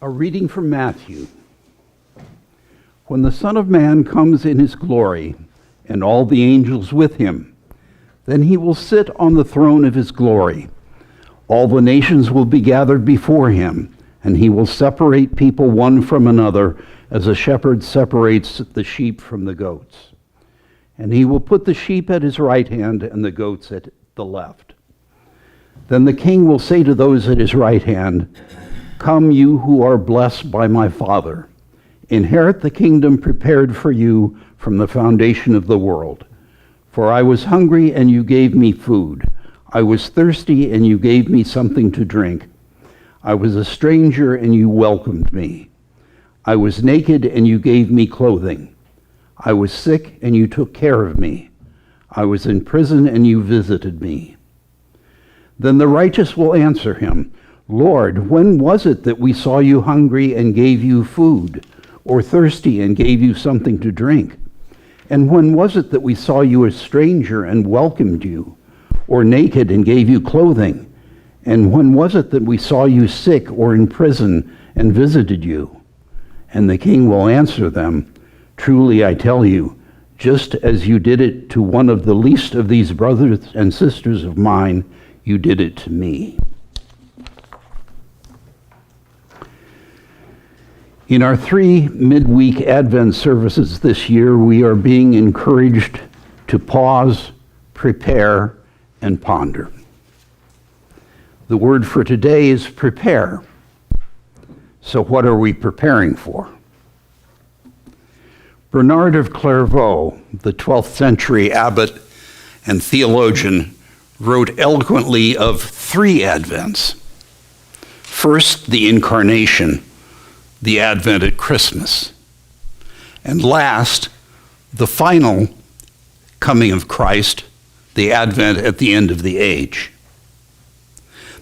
A reading from Matthew. When the Son of Man comes in his glory, and all the angels with him, then he will sit on the throne of his glory. All the nations will be gathered before him, and he will separate people one from another, as a shepherd separates the sheep from the goats. And he will put the sheep at his right hand and the goats at the left. Then the king will say to those at his right hand, "Come, you who are blessed by my Father. Inherit the kingdom prepared for you from the foundation of the world. For I was hungry, and you gave me food. I was thirsty, and you gave me something to drink. I was a stranger, and you welcomed me. I was naked, and you gave me clothing. I was sick, and you took care of me. I was in prison, and you visited me." Then the righteous will answer him, "Lord, when was it that we saw you hungry and gave you food, or thirsty and gave you something to drink? And when was it that we saw you a stranger and welcomed you, or naked and gave you clothing? And when was it that we saw you sick or in prison and visited you?" And the king will answer them, "Truly I tell you, just as you did it to one of the least of these brothers and sisters of mine, you did it to me." In our 3 midweek Advent services this year, we are being encouraged to pause, prepare, and ponder. The word for today is prepare. So what are we preparing for? Bernard of Clairvaux, the 12th century abbot and theologian, wrote eloquently of 3 Advents. First, the Incarnation, the Advent at Christmas. And last, the final coming of Christ, the Advent at the end of the age.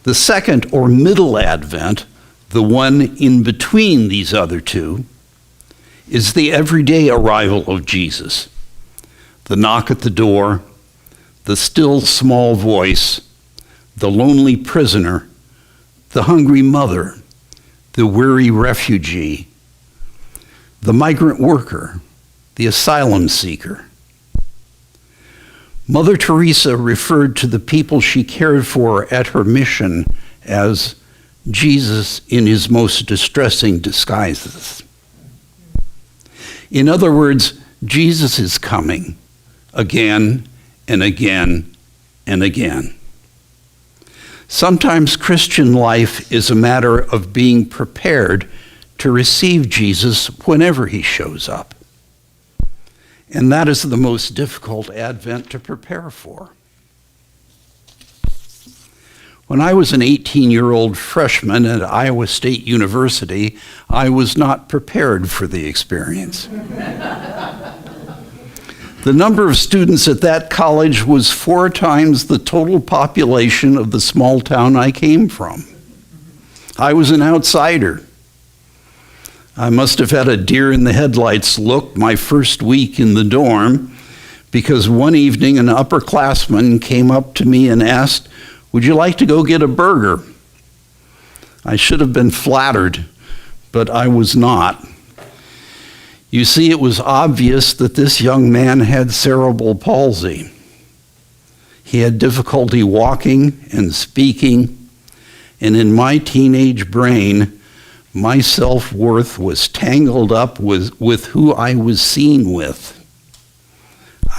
The second or middle Advent, the one in between these other two, is the everyday arrival of Jesus. The knock at the door, the still small voice, the lonely prisoner, the hungry mother, the weary refugee, the migrant worker, the asylum seeker. Mother Teresa referred to the people she cared for at her mission as Jesus in his most distressing disguises. In other words, Jesus is coming again and again and again. Sometimes Christian life is a matter of being prepared to receive Jesus whenever he shows up. And that is the most difficult Advent to prepare for. When I was an 18-year-old freshman at Iowa State University, I was not prepared for the experience. The number of students at that college was 4 times the total population of the small town I came from. I was an outsider. I must have had a deer in the headlights look my first week in the dorm, because one evening an upperclassman came up to me and asked, "Would you like to go get a burger?" I should have been flattered, but I was not. You see, it was obvious that this young man had cerebral palsy. He had difficulty walking and speaking, and in my teenage brain, my self-worth was tangled up with who I was seen with.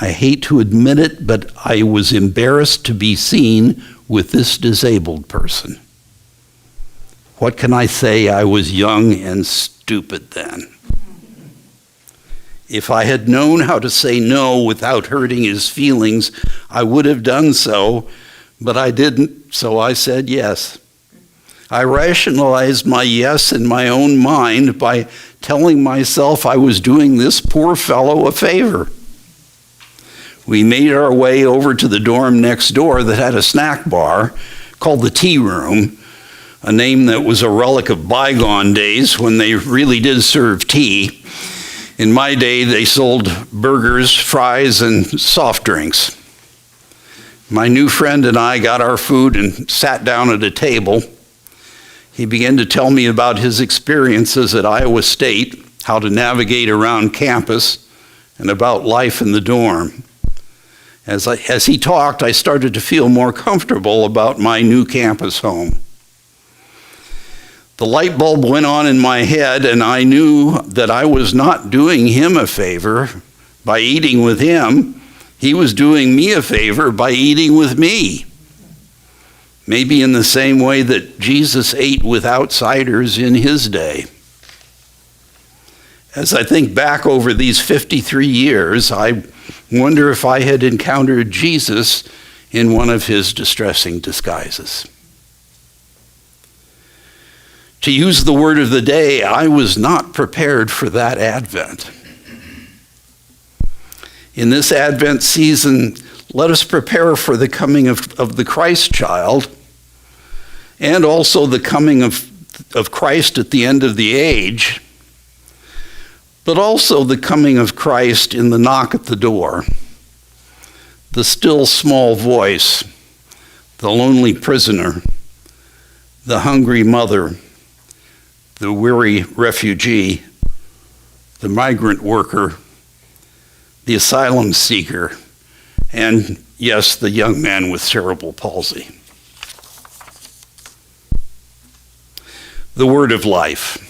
I hate to admit it, but I was embarrassed to be seen with this disabled person. What can I say? I was young and stupid then. If I had known how to say no without hurting his feelings, I would have done so, but I didn't, so I said yes. I rationalized my yes in my own mind by telling myself I was doing this poor fellow a favor. We made our way over to the dorm next door that had a snack bar called the Tea Room, a name that was a relic of bygone days when they really did serve tea. In my day, they sold burgers, fries, and soft drinks. My new friend and I got our food and sat down at a table. He began to tell me about his experiences at Iowa State, how to navigate around campus, and about life in the dorm. As he talked, I started to feel more comfortable about my new campus home. The light bulb went on in my head, and I knew that I was not doing him a favor by eating with him. He was doing me a favor by eating with me. Maybe in the same way that Jesus ate with outsiders in his day. As I think back over these 53 years, I wonder if I had encountered Jesus in one of his distressing disguises. To use the word of the day, I was not prepared for that Advent. In this Advent season, let us prepare for the coming of the Christ child, and also the coming of Christ at the end of the age, but also the coming of Christ in the knock at the door, the still small voice, the lonely prisoner, the hungry mother, the weary refugee, the migrant worker, the asylum seeker, and yes, the young man with cerebral palsy. The word of life.